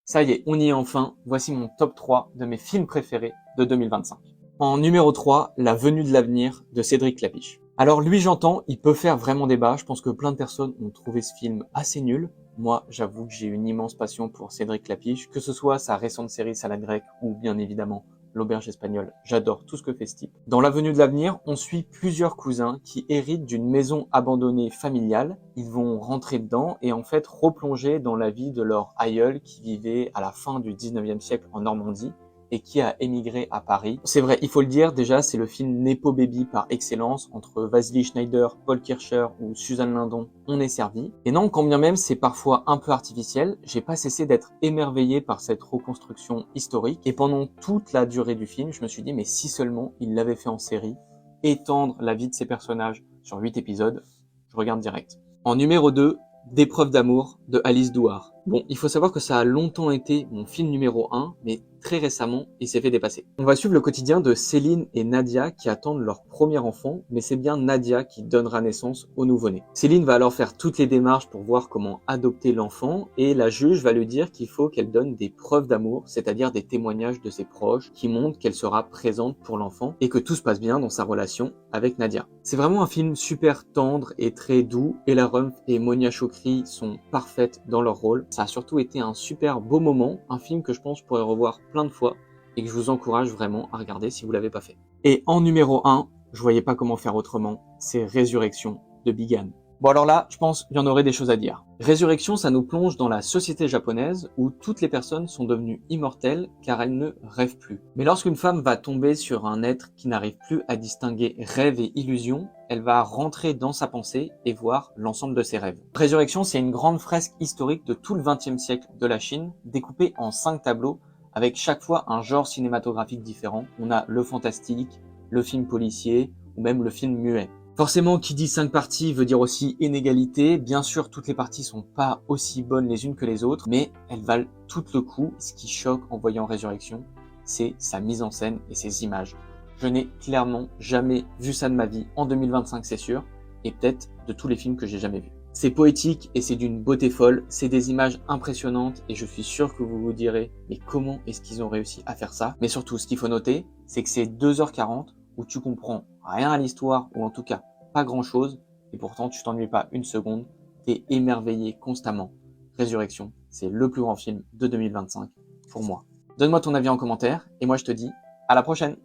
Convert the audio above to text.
Ça y est, on y est enfin. Voici mon top 3 de mes films préférés de 2025. En numéro 3, La venue de l'avenir de Cédric Klapisch. Alors lui, j'entends, il peut faire vraiment débat. Je pense que plein de personnes ont trouvé ce film assez nul. Moi, j'avoue que j'ai une immense passion pour Cédric Klapisch, que ce soit sa récente série Salade grecque ou bien évidemment L'auberge espagnole. J'adore tout ce que fait ce type. Dans La venue de l'avenir, on suit plusieurs cousins qui héritent d'une maison abandonnée familiale. Ils vont rentrer dedans et en fait replonger dans la vie de leur aïeul qui vivait à la fin du 19e siècle en Normandie et qui a émigré à Paris. C'est vrai, il faut le dire, déjà, c'est le film Nepo Baby par excellence, entre Vasily Schneider, Paul Kircher ou Suzanne Lindon, on est servi. Et non, quand bien même c'est parfois un peu artificiel, j'ai pas cessé d'être émerveillé par cette reconstruction historique, et pendant toute la durée du film, je me suis dit, mais si seulement il l'avait fait en série, étendre la vie de ses personnages sur 8 épisodes, je regarde direct. En numéro 2, D'épreuve d'amour de Alice Douard. Bon, il faut savoir que ça a longtemps été mon film numéro 1, mais très récemment, il s'est fait dépasser. On va suivre le quotidien de Céline et Nadia qui attendent leur premier enfant, mais c'est bien Nadia qui donnera naissance au nouveau-né. Céline va alors faire toutes les démarches pour voir comment adopter l'enfant, et la juge va lui dire qu'il faut qu'elle donne des preuves d'amour, c'est-à-dire des témoignages de ses proches qui montrent qu'elle sera présente pour l'enfant et que tout se passe bien dans sa relation avec Nadia. C'est vraiment un film super tendre et très doux. Ella Rumpf et Monia Chokri sont parfaites dans leur rôle. Ça a surtout été un super beau moment, un film que je pense je pourrais revoir plein de fois et que je vous encourage vraiment à regarder si vous l'avez pas fait. Et en numéro 1, je voyais pas comment faire autrement, c'est Résurrection de Bigan. Bon alors là, je pense qu'il y en aurait des choses à dire. Résurrection, ça nous plonge dans la société japonaise où toutes les personnes sont devenues immortelles car elles ne rêvent plus. Mais lorsqu'une femme va tomber sur un être qui n'arrive plus à distinguer rêve et illusion, elle va rentrer dans sa pensée et voir l'ensemble de ses rêves. Résurrection, c'est une grande fresque historique de tout le XXe siècle de la Chine, découpée en 5 tableaux avec chaque fois un genre cinématographique différent. On a le fantastique, le film policier ou même le film muet. Forcément, qui dit 5 parties veut dire aussi inégalité. Bien sûr, toutes les parties sont pas aussi bonnes les unes que les autres, mais elles valent tout le coup. Ce qui choque en voyant Résurrection, c'est sa mise en scène et ses images. Je n'ai clairement jamais vu ça de ma vie en 2025, c'est sûr, et peut-être de tous les films que j'ai jamais vus. C'est poétique et c'est d'une beauté folle, c'est des images impressionnantes et je suis sûr que vous vous direz mais comment est-ce qu'ils ont réussi à faire ça? Mais surtout, ce qu'il faut noter, c'est que c'est 2h40 où tu comprends rien à l'histoire, ou en tout cas pas grand chose, et pourtant tu t'ennuies pas une seconde, t'es émerveillé constamment. Résurrection, c'est le plus grand film de 2025 pour moi. Donne-moi ton avis en commentaire, et moi je te dis à la prochaine!